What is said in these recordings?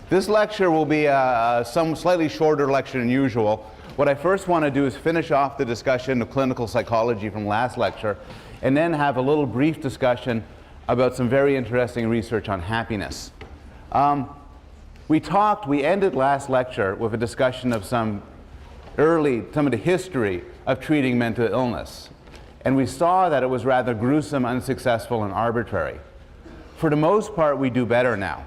This lecture will be some slightly shorter lecture than usual. What I first want to do is finish off the discussion of clinical psychology from last lecture, and then have a little brief discussion about some very interesting research on happiness. We ended last lecture with a discussion of some of the history of treating mental illness. And we saw that it was rather gruesome, unsuccessful, and arbitrary. For the most part, we do better now.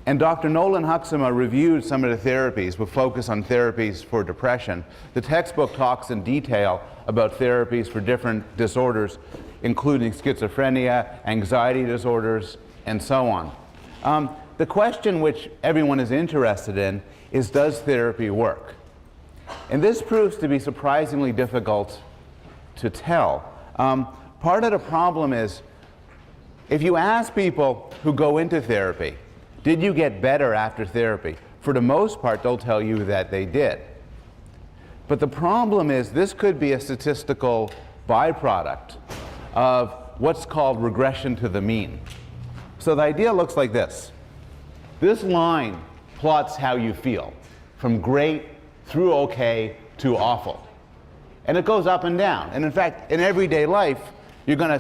And Dr. Nolan Huxema reviewed some of the therapies with focus on therapies for depression. The textbook talks in detail about therapies for different disorders, including schizophrenia, anxiety disorders, and so on. The question which everyone is interested in is, does therapy work? And this proves to be surprisingly difficult to tell. Part of the problem is, if you ask people who go into therapy, did you get better after therapy? For the most part, they'll tell you that they did. But the problem is, this could be a statistical byproduct of what's called regression to the mean. So the idea looks like this. This line plots how you feel, from great through okay to awful. And it goes up and down. And in fact, in everyday life,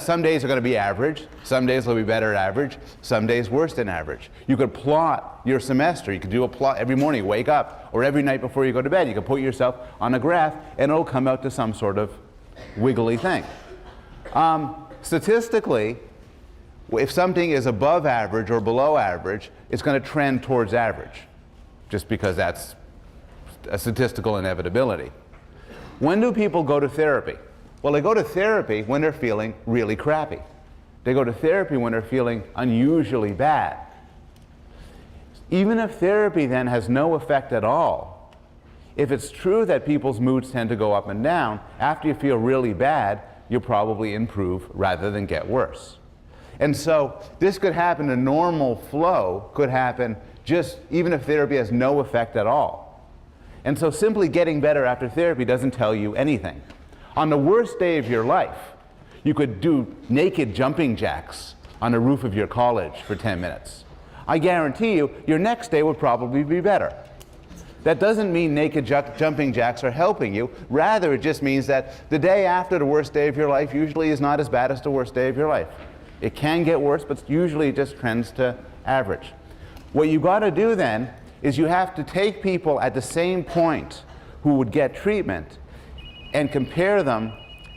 some days are going to be average, some days will be better average, some days worse than average. You could plot your semester. You could do a plot every morning, wake up, or every night before you go to bed. You could put yourself on a graph, and it'll come out to some sort of wiggly thing. Statistically, if something is above average or below average, it's going to trend towards average, just because that's a statistical inevitability. When do people go to therapy? Well, they go to therapy when they're feeling really crappy. They go to therapy when they're feeling unusually bad. Even if therapy then has no effect at all, if it's true that people's moods tend to go up and down, after you feel really bad, you'll probably improve rather than get worse. And so this could happen, a normal flow could happen just even if therapy has no effect at all. And so simply getting better after therapy doesn't tell you anything. On the worst day of your life, you could do naked jumping jacks on the roof of your college for 10 minutes. I guarantee you, your next day would probably be better. That doesn't mean naked jumping jacks are helping you. Rather, it just means that the day after the worst day of your life usually is not as bad as the worst day of your life. It can get worse, but usually it just trends to average. What you've got to do then is you have to take people at the same point who would get treatment and compare them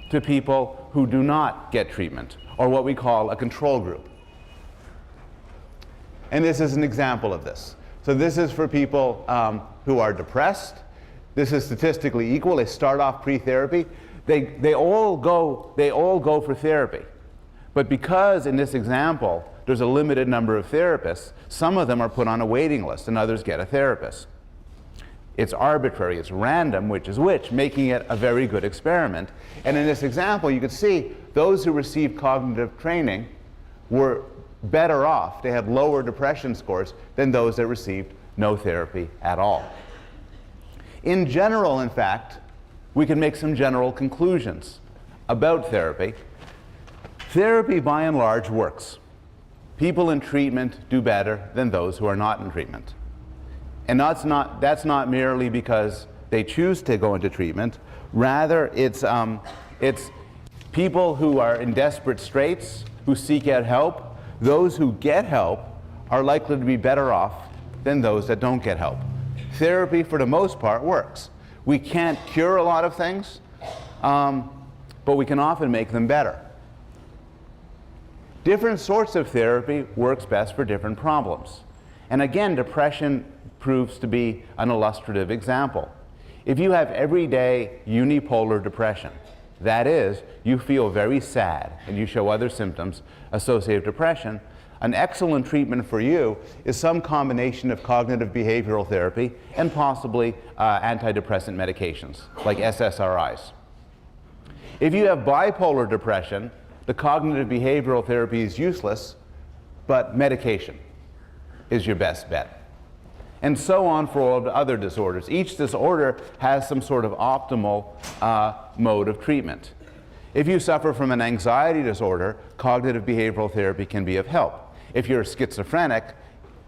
to people who do not get treatment, or what we call a control group. And this is an example of this. So this is for people who are depressed. This is statistically equal. They start off pre-therapy. They all go for therapy. But because in this example there's a limited number of therapists, some of them are put on a waiting list and others get a therapist. It's arbitrary, it's random, which is which, making it a very good experiment. And in this example, you can see those who received cognitive training were better off. They had lower depression scores than those that received no therapy at all. In general, in fact, we can make some general conclusions about therapy. Therapy, by and large, works. People in treatment do better than those who are not in treatment. And that's not merely because they choose to go into treatment. Rather, it's people who are in desperate straits, who seek out help. Those who get help are likely to be better off than those that don't get help. Therapy, for the most part, works. We can't cure a lot of things, but we can often make them better. Different sorts of therapy works best for different problems. And again, depression proves to be an illustrative example. If you have everyday unipolar depression, that is, you feel very sad and you show other symptoms associated with depression, an excellent treatment for you is some combination of cognitive behavioral therapy and possibly antidepressant medications, like SSRIs. If you have bipolar depression, the cognitive behavioral therapy is useless, but medication is your best bet. And so on for all the other disorders. Each disorder has some sort of optimal mode of treatment. If you suffer from an anxiety disorder, cognitive behavioral therapy can be of help. If you're schizophrenic,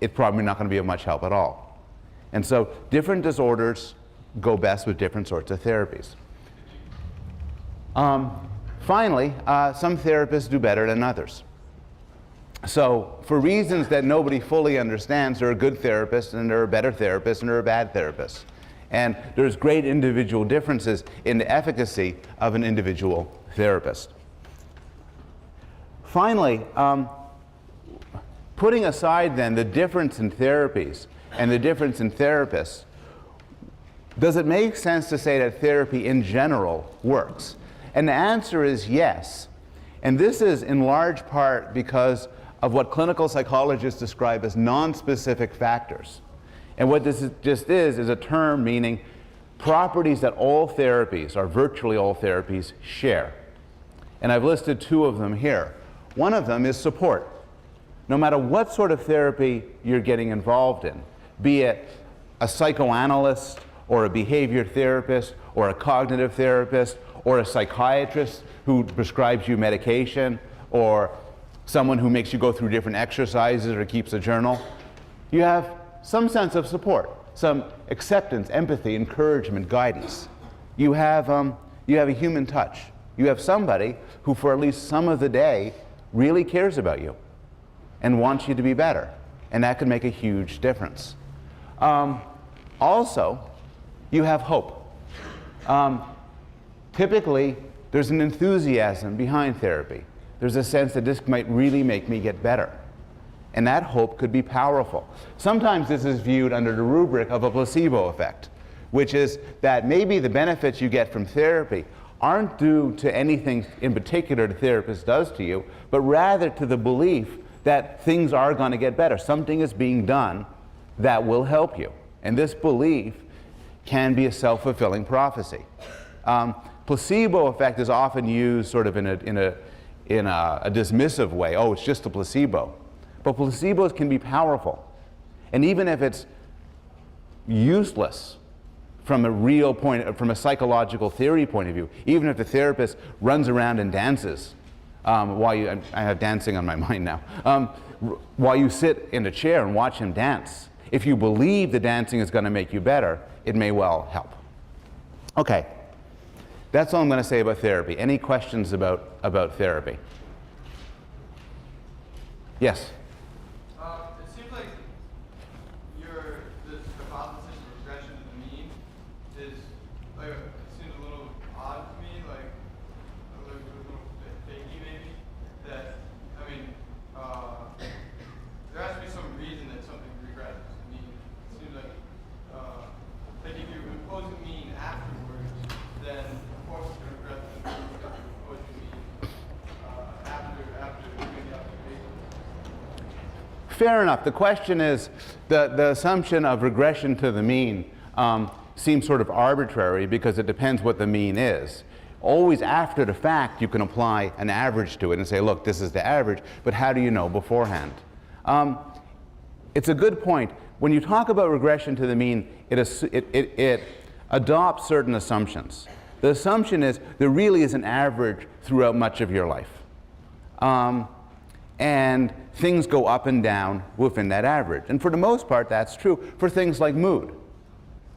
it's probably not going to be of much help at all. And so different disorders go best with different sorts of therapies. Finally, some therapists do better than others. So for reasons that nobody fully understands, there are good therapists and there are better therapists and there are bad therapists. And there's great individual differences in the efficacy of an individual therapist. Finally, putting aside then the difference in therapies and the difference in therapists, does it make sense to say that therapy in general works? And the answer is yes. And this is in large part because of what clinical psychologists describe as non-specific factors. And what this just is a term meaning properties that all therapies, or virtually all therapies, share. And I've listed two of them here. One of them is support. No matter what sort of therapy you're getting involved in, be it a psychoanalyst or a behavior therapist or a cognitive therapist or a psychiatrist who prescribes you medication or someone who makes you go through different exercises or keeps a journal, you have some sense of support, some acceptance, empathy, encouragement, guidance. You have a human touch. You have somebody who for at least some of the day really cares about you and wants you to be better. And that can make a huge difference. Also, you have hope. Typically, there's an enthusiasm behind therapy. There's a sense that this might really make me get better. And that hope could be powerful. Sometimes this is viewed under the rubric of a placebo effect, which is that maybe the benefits you get from therapy aren't due to anything in particular the therapist does to you, but rather to the belief that things are going to get better. Something is being done that will help you. And this belief can be a self-fulfilling prophecy. Placebo effect is often used sort of in a dismissive way. Oh, it's just a placebo. But placebos can be powerful. And even if it's useless from a real point, from a psychological theory point of view, even if the therapist runs around and dances, while you, I have dancing on my mind now, while you sit in a chair and watch him dance, if you believe the dancing is going to make you better, it may well help. Okay, that's all I'm going to say about therapy. Any questions about therapy? Yes? It seems like this hypothesis of regression to the mean is, like, it seems a little odd to me, like a little fakey maybe, that, I mean, there has to be some reason that something regresses to the mean. It seems like if you impose a mean afterwards, then of course it's going to regress to the mean because you impose a mean after doing the observation. Fair enough. The question is, the assumption of regression to the mean seems sort of arbitrary because it depends what the mean is. Always after the fact, you can apply an average to it and say, look, this is the average, but how do you know beforehand? It's a good point. When you talk about regression to the mean, it adopts certain assumptions. The assumption is there really is an average throughout much of your life. And things go up and down within that average. And for the most part, that's true for things like mood.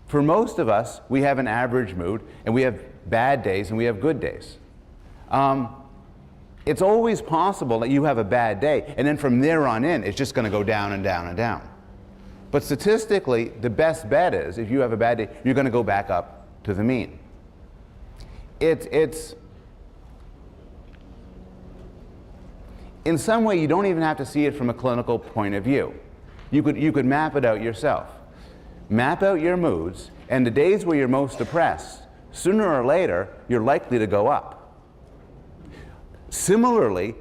For most of us, we have an average mood, and we have bad days and we have good days. It's always possible that you have a bad day, and then from there on in, it's just going to go down and down and down. But statistically, the best bet is, if you have a bad day, you're going to go back up to the mean. It's in some way, you don't even have to see it from a clinical point of view. You could map it out yourself. Map out your moods, and the days where you're most depressed, sooner or later, you're likely to go up. Similarly,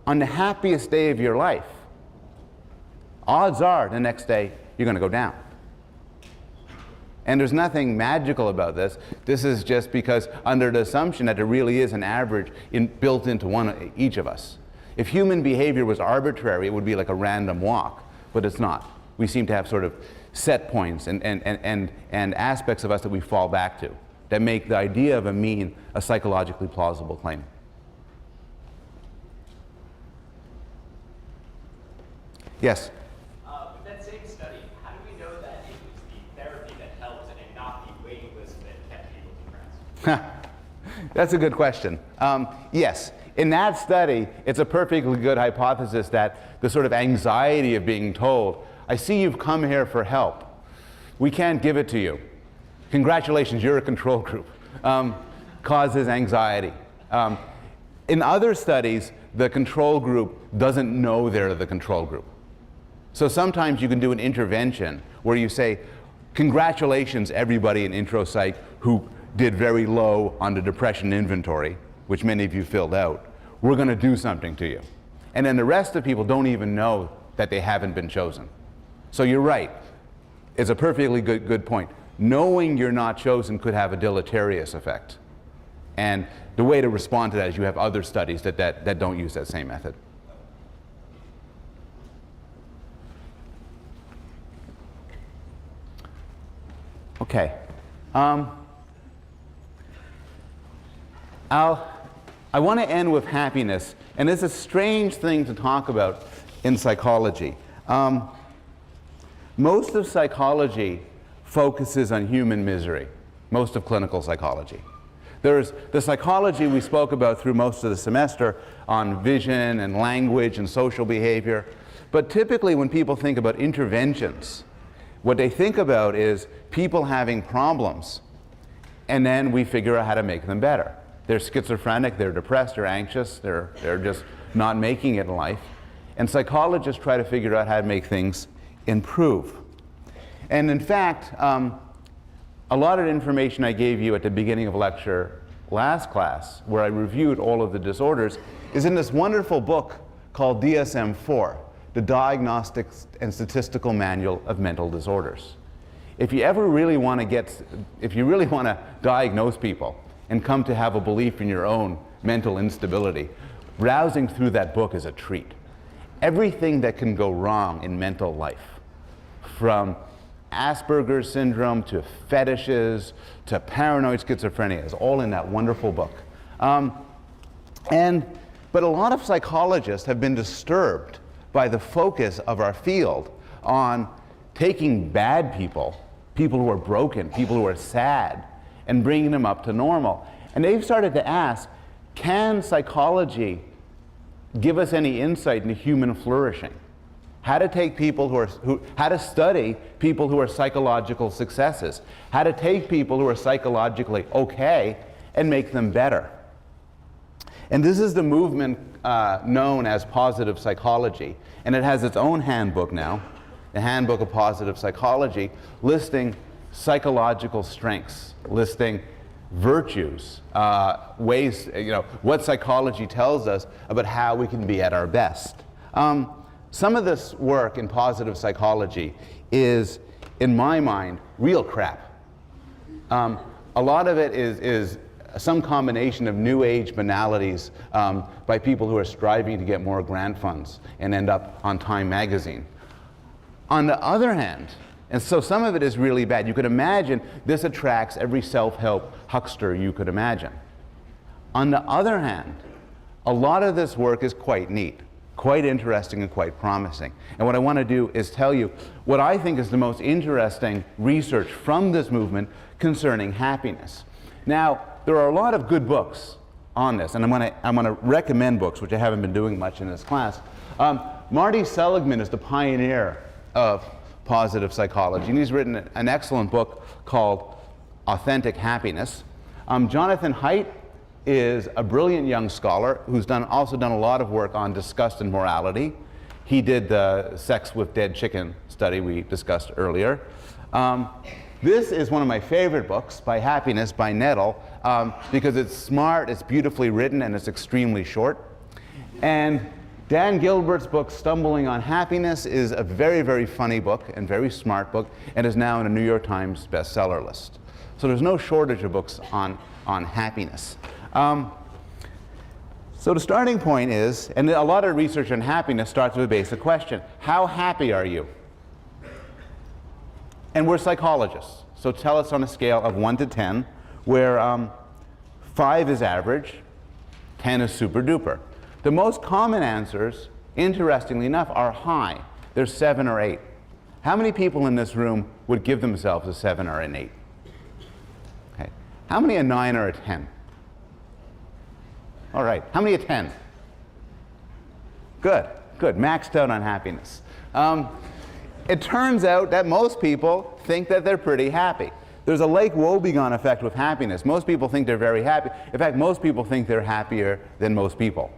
on the happiest day of your life, odds are the next day you're going to go down. And there's nothing magical about this. This is just because under the assumption that there really is an average built into each of us. If human behavior was arbitrary, it would be like a random walk, but it's not. We seem to have sort of set points and aspects of us that we fall back to that make the idea of a mean a psychologically plausible claim. But Yes? that That's a good question. Yes, in that study, it's a perfectly good hypothesis that the sort of anxiety of being told, I see you've come here for help. We can't give it to you. Congratulations, you're a control group, causes anxiety. In other studies, the control group doesn't know they're the control group. So sometimes you can do an intervention where you say, congratulations everybody in intro psych who did very low on the depression inventory, which many of you filled out. We're going to do something to you. And then the rest of people don't even know that they haven't been chosen. So you're right. It's a perfectly good point. Knowing you're not chosen could have a deleterious effect. And the way to respond to that is you have other studies that don't use that same method. Okay. I want to end with happiness, and it's a strange thing to talk about in psychology. Most of psychology focuses on human misery, most of clinical psychology. There's the psychology we spoke about through most of the semester on vision and language and social behavior, but typically when people think about interventions, what they think about is people having problems, and then we figure out how to make them better. They're schizophrenic, they're depressed, they're anxious, they're just not making it in life. And psychologists try to figure out how to make things improve. And in fact, a lot of the information I gave you at the beginning of lecture last class, where I reviewed all of the disorders, is in this wonderful book called DSM-4, the Diagnostic and Statistical Manual of Mental Disorders. If you ever really want to diagnose people and come to have a belief in your own mental instability, browsing through that book is a treat. Everything that can go wrong in mental life, from Asperger's syndrome to fetishes to paranoid schizophrenia, is all in that wonderful book. But a lot of psychologists have been disturbed by the focus of our field on taking bad people, people who are broken, people who are sad, and bringing them up to normal. And they've started to ask, can psychology give us any insight into human flourishing? How to take people how to study people who are psychological successes, how to take people who are psychologically okay and make them better. And this is the movement known as positive psychology, and it has its own handbook now, the Handbook of Positive Psychology, listing psychological strengths, listing virtues, ways, what psychology tells us about how we can be at our best. Some of this work in positive psychology is, in my mind, real crap. A lot of it is some combination of new age banalities by people who are striving to get more grant funds and end up on Time magazine. On the other hand, and so some of it is really bad. You could imagine this attracts every self-help huckster you could imagine. On the other hand, a lot of this work is quite neat, quite interesting and quite promising. And what I want to do is tell you what I think is the most interesting research from this movement concerning happiness. Now, there are a lot of good books on this, and I'm going to recommend books, which I haven't been doing much in this class. Marty Seligman is the pioneer of positive psychology, and he's written an excellent book called Authentic Happiness. Jonathan Haidt is a brilliant young scholar who's also done a lot of work on disgust and morality. He did the sex with dead chicken study we discussed earlier. This is one of my favorite books, by Happiness by Nettle, because it's smart, it's beautifully written, and it's extremely short. And Dan Gilbert's book, Stumbling on Happiness, is a very, very funny book and very smart book, and is now in a New York Times bestseller list. So there's no shortage of books on happiness. So the starting point is, and a lot of research on happiness starts with a basic question: how happy are you? And we're psychologists, so tell us on a scale of 1 to 10, where 5 is average, 10 is super duper. The most common answers, interestingly enough, are high. They're 7 or 8. How many people in this room would give themselves a 7 or an 8? Okay. How many a 9 or a 10? All right. How many at 10? Good, good. Maxed out on happiness. It turns out that most people think that they're pretty happy. There's a Lake Wobegon effect with happiness. Most people think they're very happy. In fact, most people think they're happier than most people,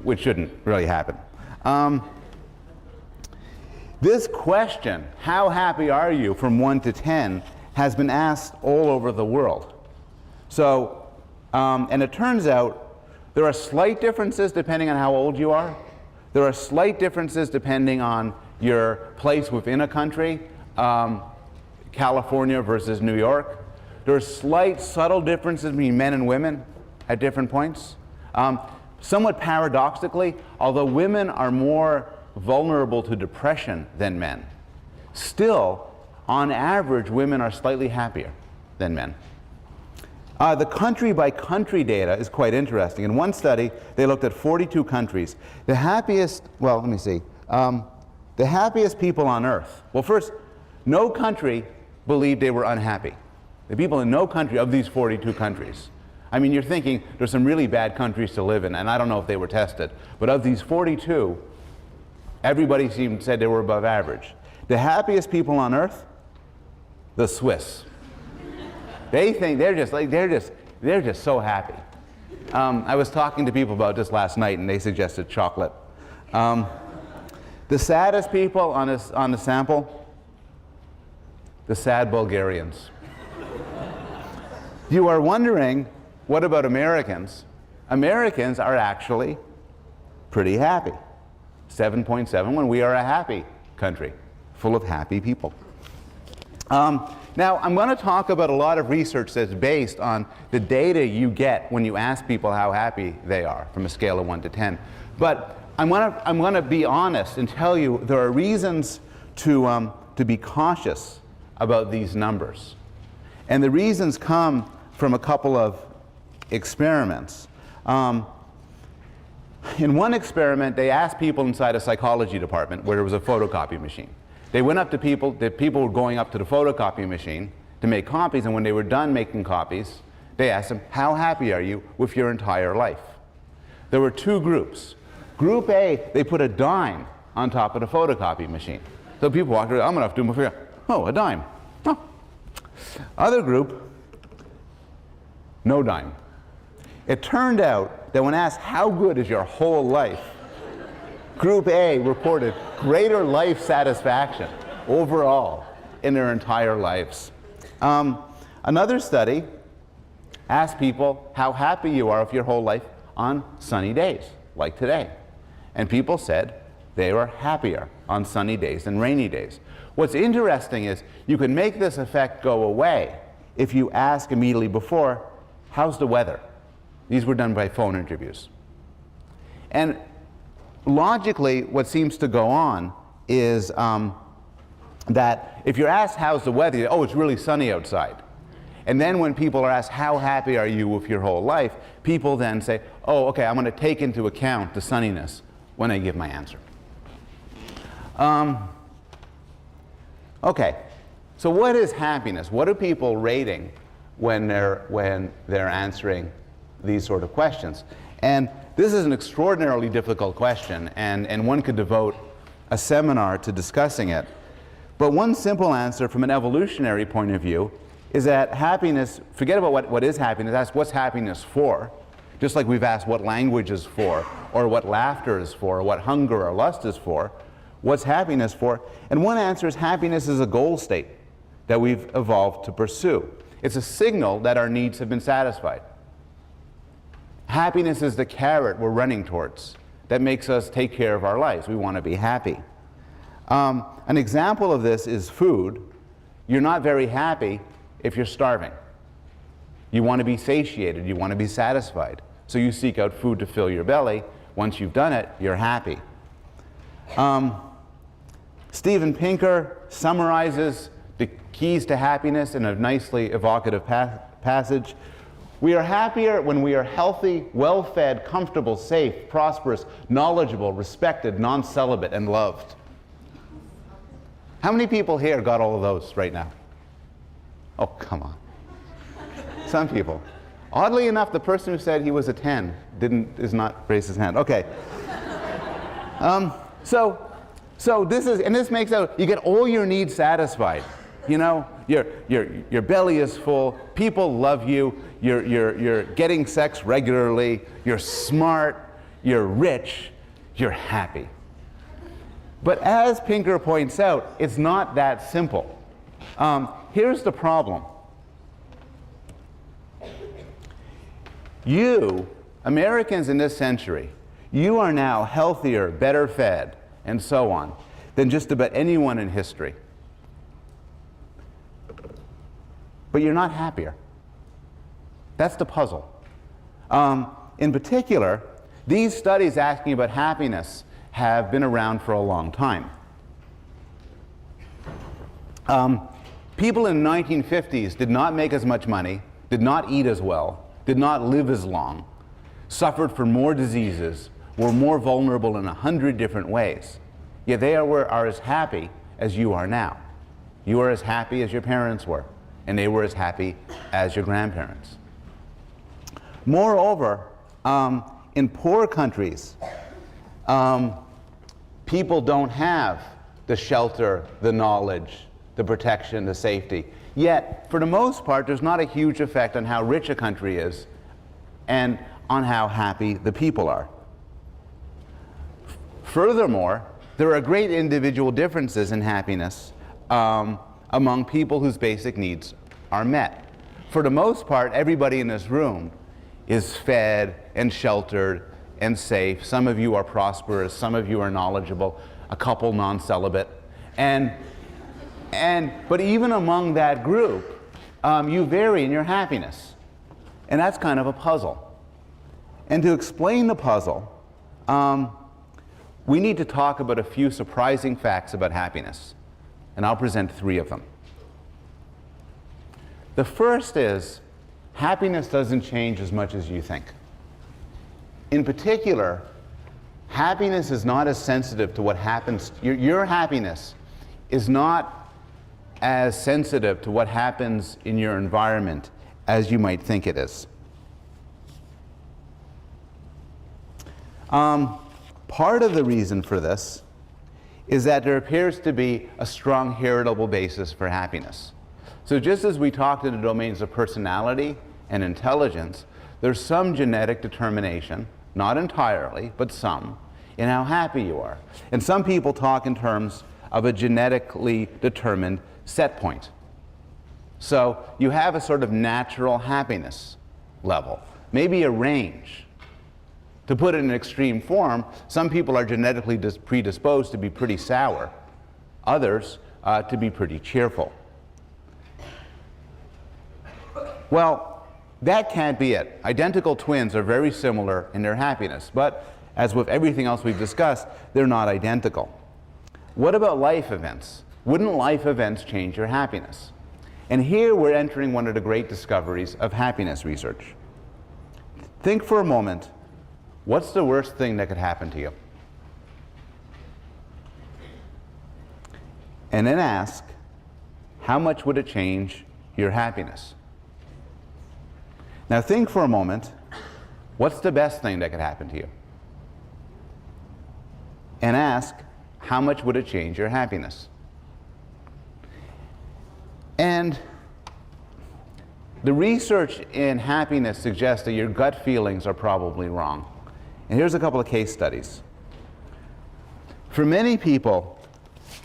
which shouldn't really happen. This question, how happy are you from 1 to 10, has been asked all over the world. So, and it turns out there are slight differences depending on how old you are. There are slight differences depending on your place within a country, California versus New York. There are slight, subtle differences between men and women at different points. Somewhat paradoxically, although women are more vulnerable to depression than men, still, on average, women are slightly happier than men. The country-by-country data is quite interesting. In one study, they looked at 42 countries. The happiest, well, let me see. The happiest people on Earth. Well, first, no country believed they were unhappy. The people in no country of these 42 countries. I mean, you're thinking there's some really bad countries to live in, and I don't know if they were tested. But of these 42, everybody said they were above average. The happiest people on Earth, the Swiss. They think they're just so happy. I was talking to people about this last night, and they suggested chocolate. The saddest people on the sample, the sad Bulgarians. You are wondering, what about Americans? Americans are actually pretty happy. 7.7 when we are a happy country, full of happy people. Now, I'm going to talk about a lot of research that's based on the data you get when you ask people how happy they are from a scale of 1 to 10. But I'm going to be honest and tell you there are reasons to be cautious about these numbers. And the reasons come from a couple of experiments. In one experiment, they asked people inside a psychology department where there was a photocopy machine. They went up to people, the people were going up to the photocopy machine to make copies, and when they were done making copies, they asked them, how happy are you with your entire life? There were two groups. Group A, they put a dime on top of the photocopy machine. So people walked around, I'm going to have to do my figure. Oh, a dime. Oh. Other group, no dime. It turned out that when asked, how good is your whole life? Group A reported greater life satisfaction overall in their entire lives. Another study asked people how happy you are with your whole life on sunny days, like today. And people said they were happier on sunny days than rainy days. What's interesting is you can make this effect go away if you ask immediately before, how's the weather? These were done by phone interviews. And logically, what seems to go on is that if you're asked how's the weather, oh, it's really sunny outside. And then when people are asked how happy are you with your whole life, people then say, oh, okay, I'm going to take into account the sunniness when I give my answer. Okay, so what is happiness? What are people rating when they're answering these sort of questions? And this is an extraordinarily difficult question, and one could devote a seminar to discussing it. But one simple answer from an evolutionary point of view is that happiness, forget about what is happiness, ask what's happiness for? Just like we've asked what language is for, or what laughter is for, or what hunger or lust is for. What's happiness for? And one answer is happiness is a goal state that we've evolved to pursue. It's a signal that our needs have been satisfied. Happiness is the carrot we're running towards that makes us take care of our lives. We want to be happy. An example of this is food. You're not very happy if you're starving. You want to be satiated. You want to be satisfied. So you seek out food to fill your belly. Once you've done it, you're happy. Steven Pinker summarizes the keys to happiness in a nicely evocative passage. We are happier when we are healthy, well-fed, comfortable, safe, prosperous, knowledgeable, respected, non-celibate, and loved. How many people here got all of those right now? Oh, come on. Some people. Oddly enough, the person who said he was a 10 is not raise his hand. Okay. So this makes out, you get all your needs satisfied. You know, your belly is full, people love you, you're getting sex regularly, you're smart, you're rich, you're happy. But as Pinker points out, it's not that simple. Here's the problem. You, Americans in this century, you are now healthier, better fed, and so on, than just about anyone in history. But you're not happier. That's the puzzle. In particular, these studies asking about happiness have been around for a long time. People in the 1950s did not make as much money, did not eat as well, did not live as long, suffered from more diseases, were more vulnerable in 100 different ways. Yet they are as happy as you are now. You are as happy as your parents were, and they were as happy as your grandparents. Moreover, in poor countries, people don't have the shelter, the knowledge, the protection, the safety. Yet, for the most part, there's not a huge effect on how rich a country is and on how happy the people are. Furthermore, there are great individual differences in happiness among people whose basic needs are met. For the most part, everybody in this room is fed and sheltered and safe. Some of you are prosperous, some of you are knowledgeable, a couple non-celibate. But even among that group, you vary in your happiness. And that's kind of a puzzle. And to explain the puzzle, we need to talk about a few surprising facts about happiness. And I'll present 3 of them. The first is, happiness doesn't change as much as you think. In particular, happiness is not as sensitive to what happens. Your happiness is not as sensitive to what happens in your environment as you might think it is. Part of the reason for this is that there appears to be a strong heritable basis for happiness. So just as we talked in the domains of personality and intelligence, there's some genetic determination, not entirely, but some, in how happy you are. And some people talk in terms of a genetically determined set point. So you have a sort of natural happiness level, maybe a range. To put it in extreme form, some people are genetically predisposed to be pretty sour, others to be pretty cheerful. Well, that can't be it. Identical twins are very similar in their happiness, but as with everything else we've discussed, they're not identical. What about life events? Wouldn't life events change your happiness? And here we're entering one of the great discoveries of happiness research. Think for a moment, what's the worst thing that could happen to you? And then ask, how much would it change your happiness? Now think for a moment, what's the best thing that could happen to you? And ask, how much would it change your happiness? And the research in happiness suggests that your gut feelings are probably wrong. And here's a couple of case studies. For many people,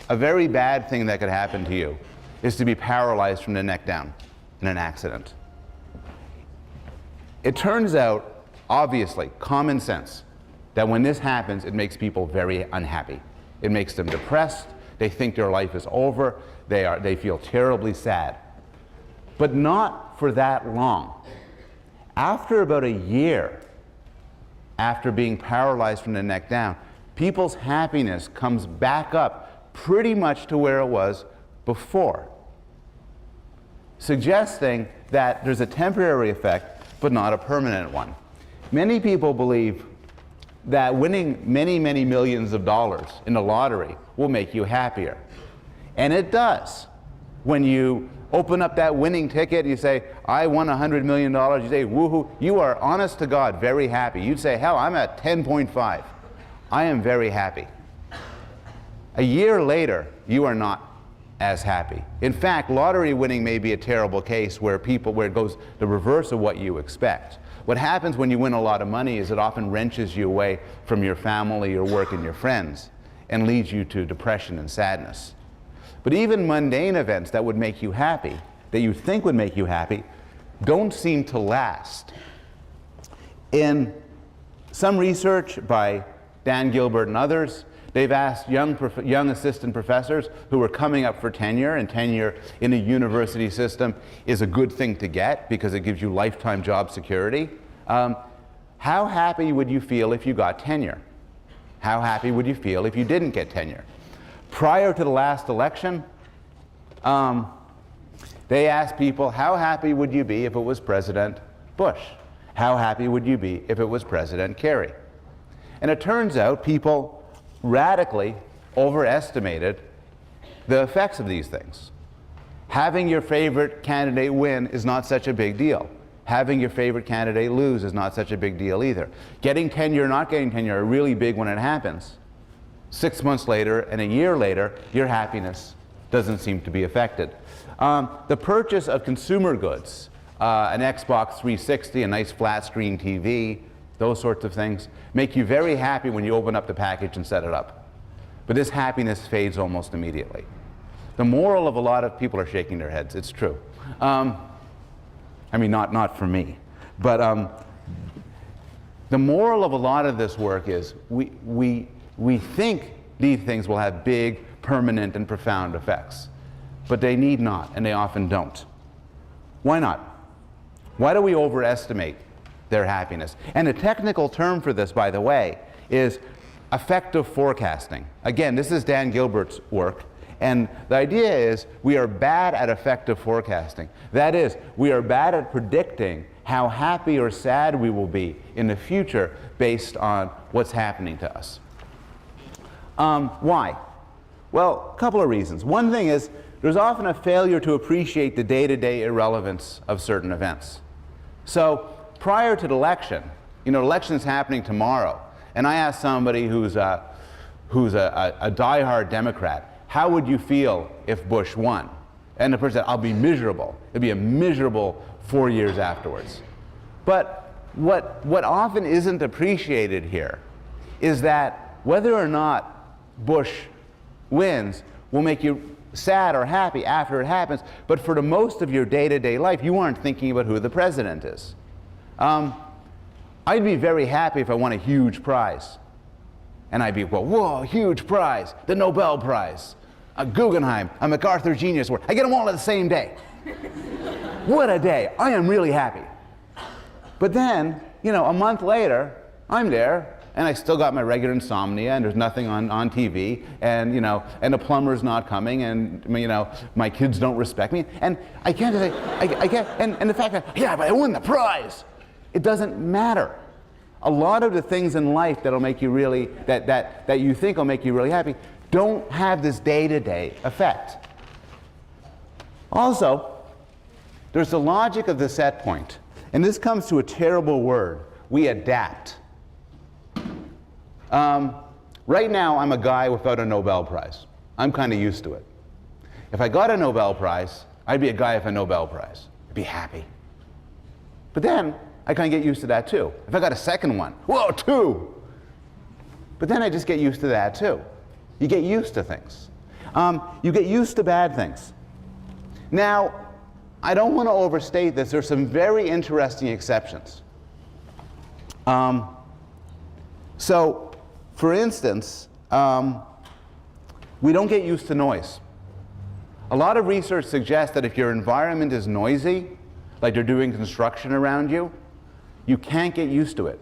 a very bad thing that could happen to you is to be paralyzed from the neck down in an accident. It turns out, obviously, common sense, that when this happens, it makes people very unhappy. It makes them depressed, they think their life is over, they feel terribly sad. But not for that long. After about a year, after being paralyzed from the neck down, people's happiness comes back up pretty much to where it was before, suggesting that there's a temporary effect, but not a permanent one. Many people believe that winning many, many millions of dollars in the lottery will make you happier. And it does. when you open up that winning ticket, you say, I won $100 million, you say, woohoo, you are honest to God very happy. You'd say, hell, I'm at 10.5. I am very happy. A year later, you are not as happy. In fact, lottery winning may be a terrible case where it goes the reverse of what you expect. What happens when you win a lot of money is it often wrenches you away from your family, your work, and your friends, and leads you to depression and sadness. But even mundane events that would make you happy, that you think would make you happy, don't seem to last. In some research by Dan Gilbert and others, they've asked young assistant professors who are coming up for tenure, and tenure in a university system is a good thing to get because it gives you lifetime job security. How happy would you feel if you got tenure? How happy would you feel if you didn't get tenure? Prior to the last election, they asked people, how happy would you be if it was President Bush? How happy would you be if it was President Kerry? And it turns out people radically overestimated the effects of these things. Having your favorite candidate win is not such a big deal. Having your favorite candidate lose is not such a big deal either. Getting tenure or not getting tenure are really big when it happens. 6 months later and a year later, your happiness doesn't seem to be affected. The purchase of consumer goods, an Xbox 360, a nice flat screen TV, those sorts of things, make you very happy when you open up the package and set it up. But this happiness fades almost immediately. The moral of a lot of people are shaking their heads, it's true. I mean, not for me. But the moral of a lot of this work is we think these things will have big, permanent, and profound effects. But they need not, and they often don't. Why not? Why do we overestimate their happiness? And a technical term for this, by the way, is affective forecasting. Again, this is Dan Gilbert's work. And the idea is we are bad at affective forecasting. That is, we are bad at predicting how happy or sad we will be in the future based on what's happening to us. Why? Well, a couple of reasons. One thing is there's often a failure to appreciate the day-to-day irrelevance of certain events. So prior to the election, the election is happening tomorrow, and I ask somebody who's a diehard Democrat, how would you feel if Bush won? And the person said, I'll be miserable. It'd be a miserable 4 years afterwards. But what often isn't appreciated here is that whether or not Bush wins will make you sad or happy after it happens, but for the most of your day-to-day life, you aren't thinking about who the president is. I'd be very happy if I won a huge prize. And I'd be, well, whoa, huge prize, the Nobel Prize, a Guggenheim, a MacArthur Genius Award. I get them all on the same day. What a day, I am really happy. But then, a month later, I'm there, and I still got my regular insomnia, and there's nothing on TV, and and the plumber's not coming, and my kids don't respect me, and I can't say, I can't, and the fact that, yeah, but I won the prize, it doesn't matter. A lot of the things in life that'll make you really, that you think will make you really happy, don't have this day-to-day effect. Also, there's the logic of the set point, and this comes to a terrible word. We adapt. Right now, I'm a guy without a Nobel Prize. I'm kind of used to it. If I got a Nobel Prize, I'd be a guy with a Nobel Prize. I'd be happy. But then, I kind of get used to that too. If I got a second one, whoa, 2! But then I just get used to that too. You get used to things. You get used to bad things. Now, I don't want to overstate this. There's some very interesting exceptions. So, for instance, we don't get used to noise. A lot of research suggests that if your environment is noisy, like they're doing construction around you, you can't get used to it.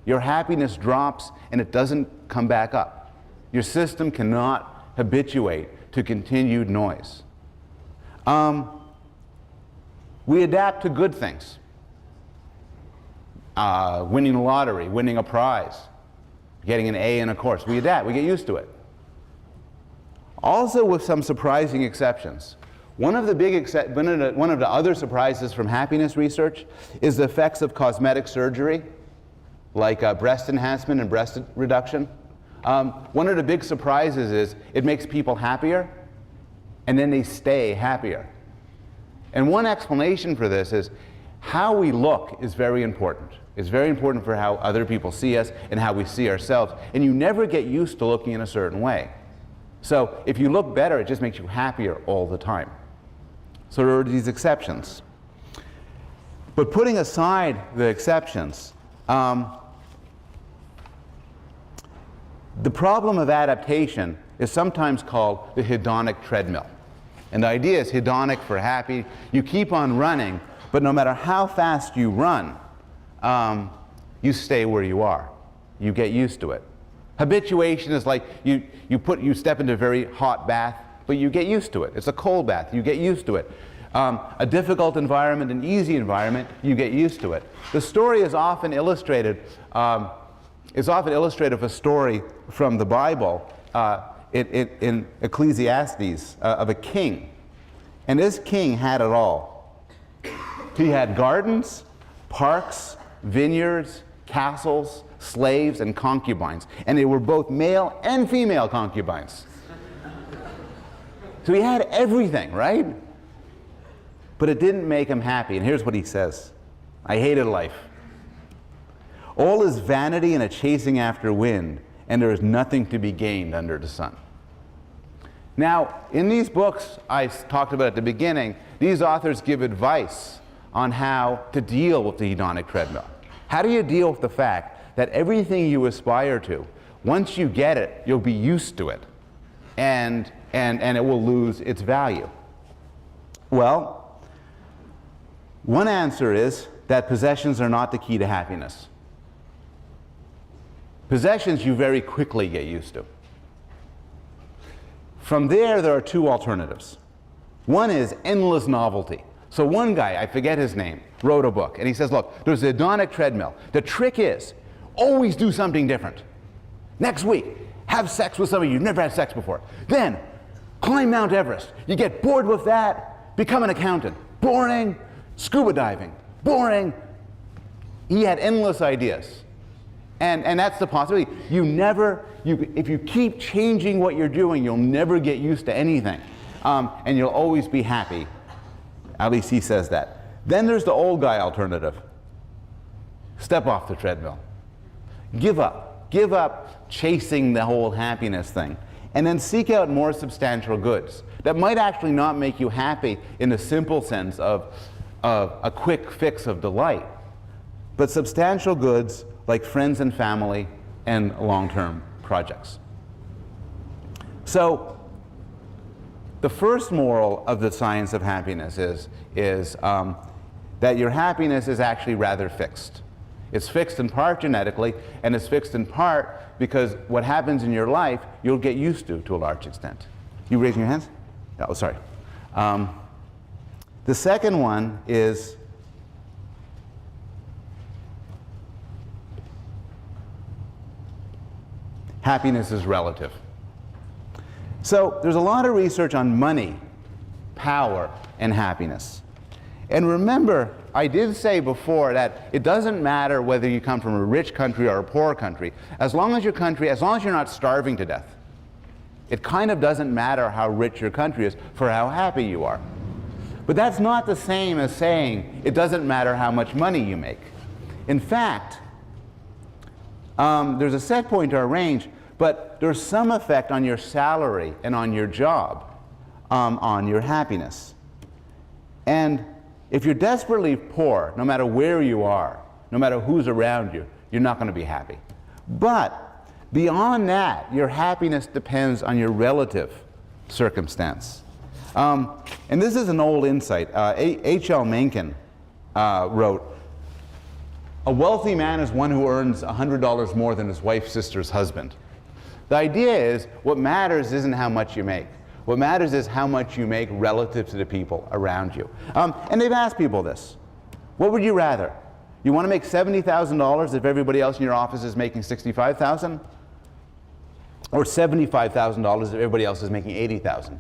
Your happiness drops and it doesn't come back up. Your system cannot habituate to continued noise. We adapt to good things. Winning the lottery, winning a prize, getting an A in a course. We adapt, we get used to it. Also with some surprising exceptions. One of the other surprises from happiness research is the effects of cosmetic surgery, like breast enhancement and breast reduction. One of the big surprises is it makes people happier, and then they stay happier. And one explanation for this is how we look is very important. It's very important for how other people see us and how we see ourselves. And you never get used to looking in a certain way. So if you look better, it just makes you happier all the time. So there are these exceptions. But putting aside the exceptions, the problem of adaptation is sometimes called the hedonic treadmill. And the idea is hedonic for happy. You keep on running, but no matter how fast you run, you stay where you are. You get used to it. Habituation is like you step into a very hot bath, but you get used to it. It's a cold bath. You get used to it. A difficult environment, an easy environment, you get used to it. The story is often illustrated with a story from the Bible in Ecclesiastes of a king. And this king had it all. He had gardens, parks, vineyards, castles, slaves, and concubines. And they were both male and female concubines. So he had everything, right? But it didn't make him happy. And here's what he says. I hated life. All is vanity and a chasing after wind, and there is nothing to be gained under the sun. Now, in these books I talked about at the beginning, these authors give advice on how to deal with the hedonic treadmill. How do you deal with the fact that everything you aspire to, once you get it, you'll be used to it, and it will lose its value? Well, one answer is that possessions are not the key to happiness. Possessions you very quickly get used to. From there are two alternatives. One is endless novelty. So one guy, I forget his name, wrote a book, and he says, look, there's a hedonic treadmill. The trick is, always do something different. Next week, have sex with somebody you've never had sex before. Then, climb Mount Everest. You get bored with that, become an accountant. Boring. Scuba diving. Boring. He had endless ideas. And that's the possibility. If you keep changing what you're doing, you'll never get used to anything. And you'll always be happy. At least he says that. Then there's the old guy alternative. Step off the treadmill. Give up. Give up chasing the whole happiness thing. And then seek out more substantial goods that might actually not make you happy in the simple sense of a quick fix of delight, but substantial goods like friends and family and long-term projects. So the first moral of the science of happiness is that your happiness is actually rather fixed. It's fixed in part genetically, and it's fixed in part because what happens in your life, you'll get used to a large extent. You raising your hands? Oh, sorry. The second one is happiness is relative. So there's a lot of research on money, power, and happiness. And remember, I did say before that it doesn't matter whether you come from a rich country or a poor country. As long as you're not starving to death, it kind of doesn't matter how rich your country is for how happy you are. But that's not the same as saying it doesn't matter how much money you make. In fact, there's a set point or a range, but there's some effect on your salary and on your job, on your happiness. And if you're desperately poor, no matter where you are, no matter who's around you, you're not going to be happy. But beyond that, your happiness depends on your relative circumstance. And this is an old insight. H.L. Mencken wrote, "A wealthy man is one who earns $100 more than his wife's sister's husband." The idea is, what matters isn't how much you make. What matters is how much you make relative to the people around you. And they've asked people this. What would you rather? You want to make $70,000 if everybody else in your office is making $65,000? Or $75,000 if everybody else is making $80,000?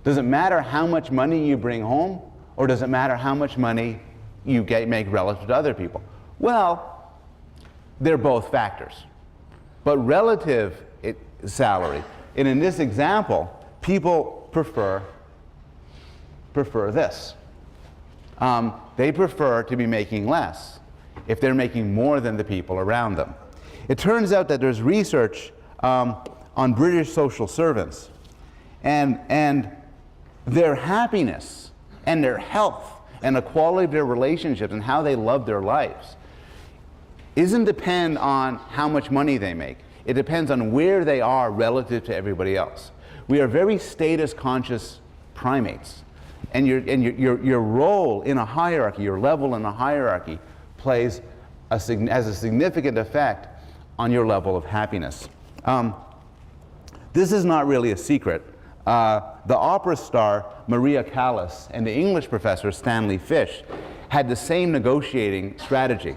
Does it matter how much money you bring home, or does it matter how much money you make relative to other people? Well, they're both factors. But relative salary, and in this example, people prefer this. They prefer to be making less if they're making more than the people around them. It turns out that there's research on British social servants, and their happiness and their health and the quality of their relationships and how they love their lives isn't depend on how much money they make. It depends on where they are relative to everybody else. We are very status conscious primates, and your role in a hierarchy, your level in a hierarchy, has a significant effect on your level of happiness. This is not really a secret. The opera star Maria Callas and the English professor Stanley Fish had the same negotiating strategy.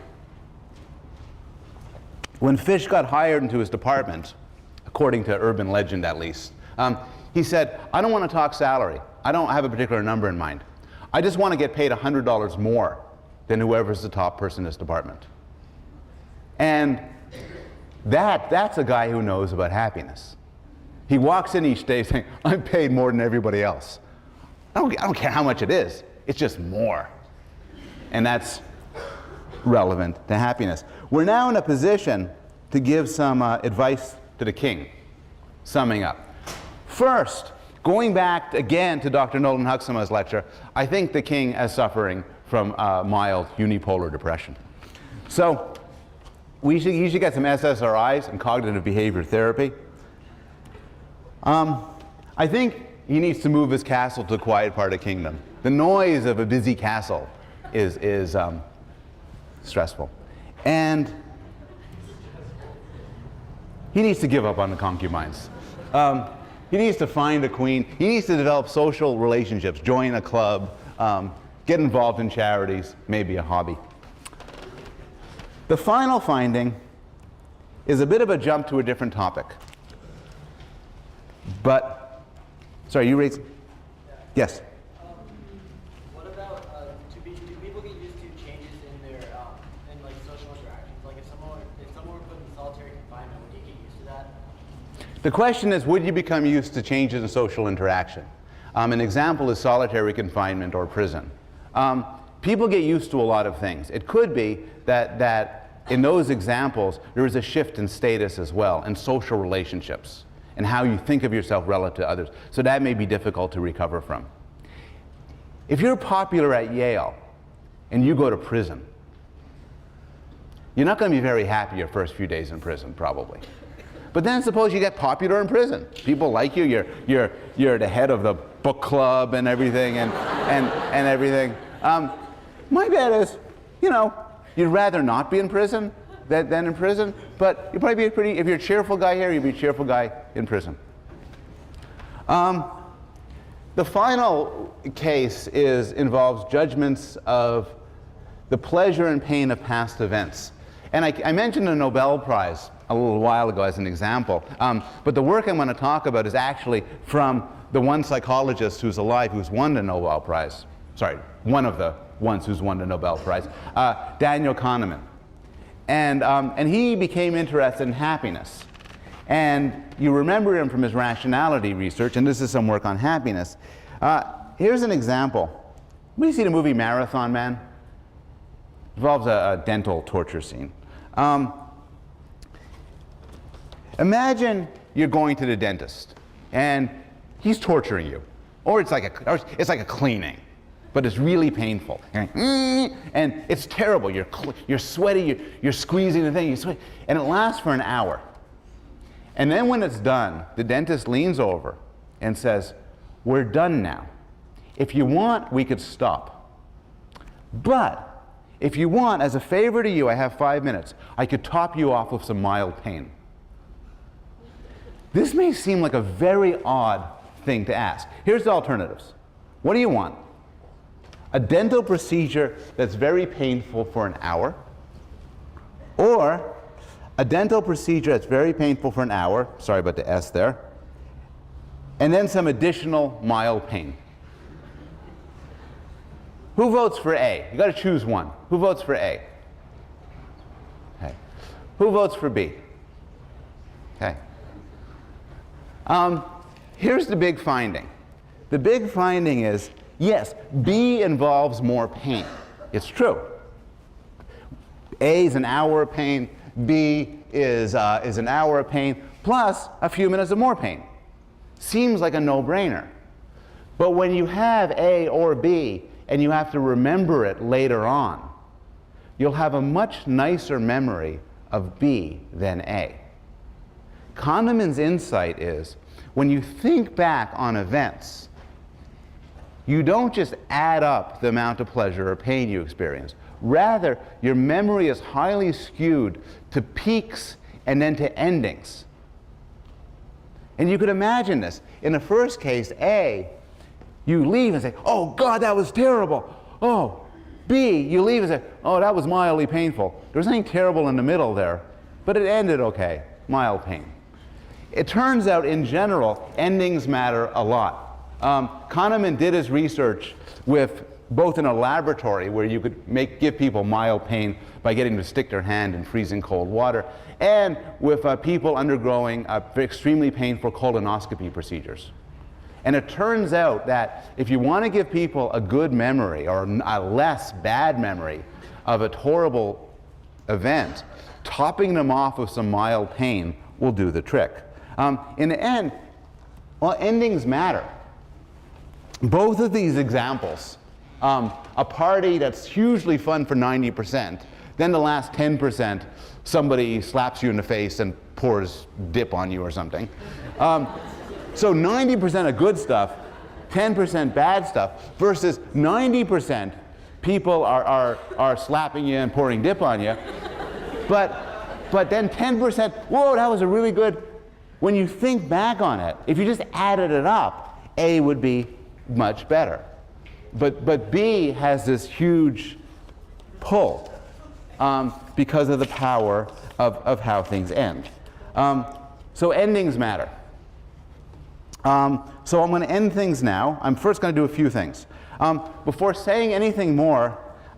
When Fish got hired into his department, according to urban legend at least, he said, I don't want to talk salary. I don't have a particular number in mind. I just want to get paid $100 more than whoever's the top person in this department. And that's a guy who knows about happiness. He walks in each day saying, I'm paid more than everybody else. I don't care how much it is. It's just more. And that's relevant to happiness. We're now in a position to give some advice to the king, summing up. First, going back again to Dr. Nolan Huxama's lecture, I think the king is suffering from mild unipolar depression. So he should get some SSRIs and cognitive behavior therapy. I think he needs to move his castle to a quiet part of the kingdom. The noise of a busy castle is stressful. And he needs to give up on the concubines. He needs to find a queen. He needs to develop social relationships, join a club, get involved in charities, maybe a hobby. The final finding is a bit of a jump to a different topic. But, sorry, you raised? Yes. What about, do people get used to changes in their, in like social interactions? Like if someone were put in solitary confinement, would you get used to that? The question is, would you become used to changes in social interaction? An example is solitary confinement or prison. People get used to a lot of things. It could be that in those examples, there is a shift in status as well, and social relationships, and how you think of yourself relative to others. So that may be difficult to recover from. If you're popular at Yale and you go to prison, you're not going to be very happy your first few days in prison, probably. But then suppose you get popular in prison. People like you. You're the head of the book club and everything, and everything. My bet is, you'd rather not be in prison than in prison, but you'd probably be if you're a cheerful guy here, you'd be a cheerful guy in prison. The final case involves judgments of the pleasure and pain of past events. And I mentioned the Nobel Prize a little while ago as an example, but the work I'm going to talk about is actually from the one psychologist who's alive who's won the Nobel Prize. Sorry, one of the ones who's won the Nobel Prize, Daniel Kahneman. And he became interested in happiness. And you remember him from his rationality research, and this is some work on happiness. Here's an example. When you see the movie Marathon Man? It involves a dental torture scene. Imagine you're going to the dentist, and he's torturing you. Or it's like a cleaning, but it's really painful. And it's terrible. You're sweaty, you're squeezing the thing, and it lasts for an hour. And then when it's done, the dentist leans over and says, "We're done now. If you want, we could stop. But if you want, as a favor to you, I have 5 minutes. I could top you off with some mild pain." This may seem like a very odd thing to ask. Here's the alternatives. What do you want? A dental procedure that's very painful for an hour, or a dental procedure that's very painful for an hour, sorry about the S there, and then some additional mild pain. Who votes for A? You got to choose one. Who votes for A? Okay. Who votes for B? Okay. Here's the big finding. The big finding is, yes, B involves more pain. It's true. A is an hour of pain, B is an hour of pain, plus a few minutes of more pain. Seems like a no-brainer. But when you have A or B, and you have to remember it later on, you'll have a much nicer memory of B than A. Kahneman's insight is, when you think back on events, you don't just add up the amount of pleasure or pain you experience. Rather, your memory is highly skewed to peaks and then to endings. And you could imagine this. In the first case, A, you leave and say, oh God, that was terrible. Oh, B, you leave and say, oh, that was mildly painful. There was nothing terrible in the middle there, but it ended okay, mild pain. It turns out, in general, endings matter a lot. Kahneman did his research with both in a laboratory where you could give people mild pain by getting them to stick their hand in freezing cold water, and with people undergoing extremely painful colonoscopy procedures. And it turns out that if you want to give people a good memory or a less bad memory of a horrible event, topping them off with some mild pain will do the trick. In the end, well, endings matter. Both of these examples, a party that's hugely fun for 90%, then the last 10%, somebody slaps you in the face and pours dip on you or something. So 90% of good stuff, 10% bad stuff, versus 90% people are slapping you and pouring dip on you. But then 10%, whoa, that was a really good. When you think back on it, if you just added it up, A would be much better. But B has this huge pull because of the power of how things end. So endings matter. So I'm going to end things now. I'm first going to do a few things. Before saying anything more,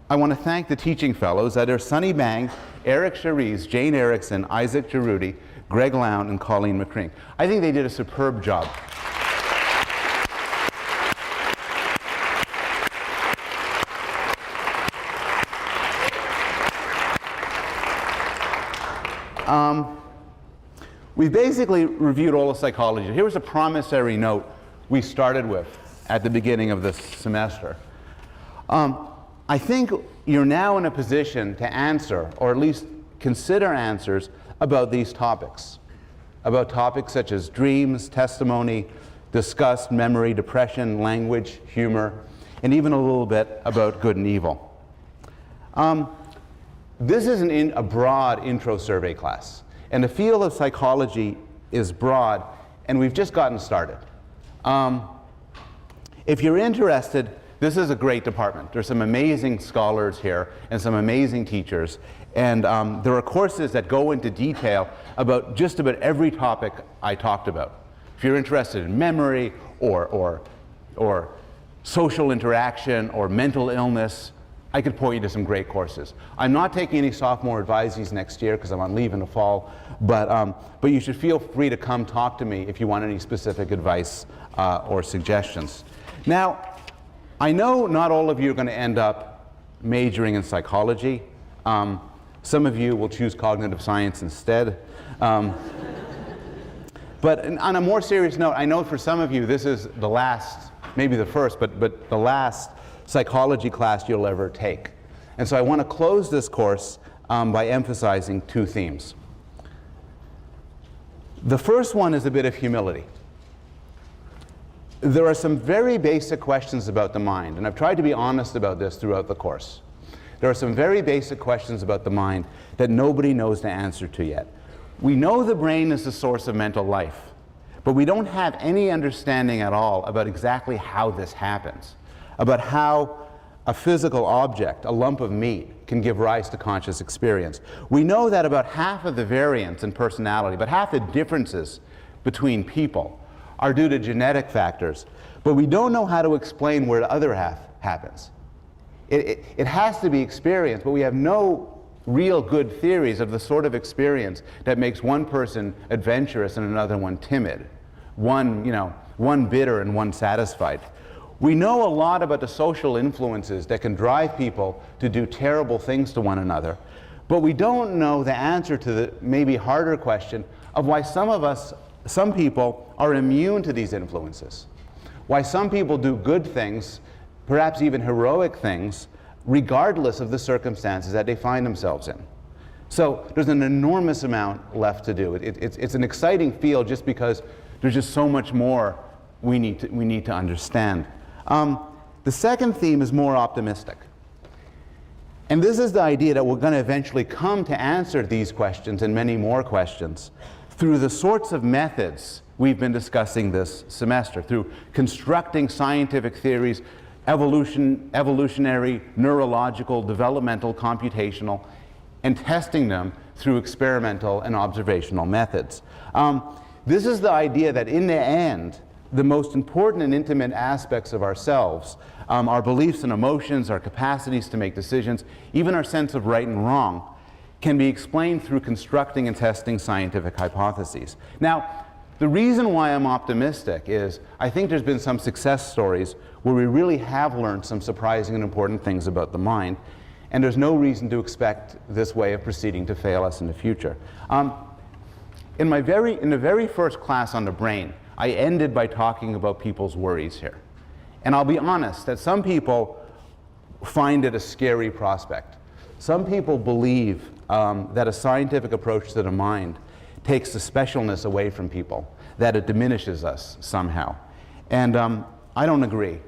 I want to thank the teaching fellows. That are Sunny Bang, Eric Cherise, Jane Erickson, Isaac Giroudi, Greg Lown, and Colleen McCreen. I think they did a superb job. We basically reviewed all of psychology. Here was a promissory note we started with at the beginning of this semester. I think you're now in a position to answer, or at least consider answers, about these topics. About topics such as dreams, testimony, disgust, memory, depression, language, humor, and even a little bit about good and evil. This is a broad intro survey class. And the field of psychology is broad, and we've just gotten started. If you're interested, this is a great department. There's some amazing scholars here and some amazing teachers. And there are courses that go into detail about just about every topic I talked about. If you're interested in memory or social interaction or mental illness, I could point you to some great courses. I'm not taking any sophomore advisees next year because I'm on leave in the fall, but you should feel free to come talk to me if you want any specific advice or suggestions. Now, I know not all of you are going to end up majoring in psychology. Some of you will choose cognitive science instead. But on a more serious note, I know for some of you this is the last, maybe the first, but the last psychology class you'll ever take. And so I want to close this course by emphasizing two themes. The first one is a bit of humility. There are some very basic questions about the mind, and I've tried to be honest about this throughout the course. There are some very basic questions about the mind that nobody knows the answer to yet. We know the brain is the source of mental life, but we don't have any understanding at all about exactly how this happens, about how a physical object, a lump of meat, can give rise to conscious experience. We know that about half of the variance in personality, but half the differences between people are due to genetic factors, but we don't know how to explain where the other half happens. It has to be experience, but we have no real good theories of the sort of experience that makes one person adventurous and another one timid, one bitter and one satisfied. We know a lot about the social influences that can drive people to do terrible things to one another, but we don't know the answer to the maybe harder question of why some people are immune to these influences, why some people do good things, perhaps even heroic things, regardless of the circumstances that they find themselves in. So there's an enormous amount left to do. It's an exciting field just because there's just so much more we need to understand. The second theme is more optimistic. And this is the idea that we're going to eventually come to answer these questions and many more questions through the sorts of methods we've been discussing this semester, through constructing scientific theories, evolutionary, neurological, developmental, computational, and testing them through experimental and observational methods. This is the idea that in the end, the most important and intimate aspects of ourselves, our beliefs and emotions, our capacities to make decisions, even our sense of right and wrong, can be explained through constructing and testing scientific hypotheses. Now, the reason why I'm optimistic is I think there's been some success stories where we really have learned some surprising and important things about the mind, and there's no reason to expect this way of proceeding to fail us in the future. In the very first class on the brain, I ended by talking about people's worries here. And I'll be honest that some people find it a scary prospect. Some people believe that a scientific approach to the mind takes the specialness away from people, that it diminishes us somehow. And I don't agree.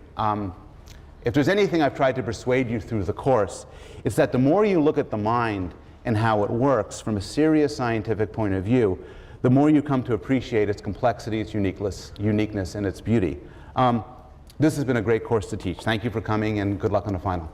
If there's anything I've tried to persuade you through the course, it's that the more you look at the mind and how it works from a serious scientific point of view, the more you come to appreciate its complexity, its uniqueness, and its beauty. This has been a great course to teach. Thank you for coming, and good luck on the final.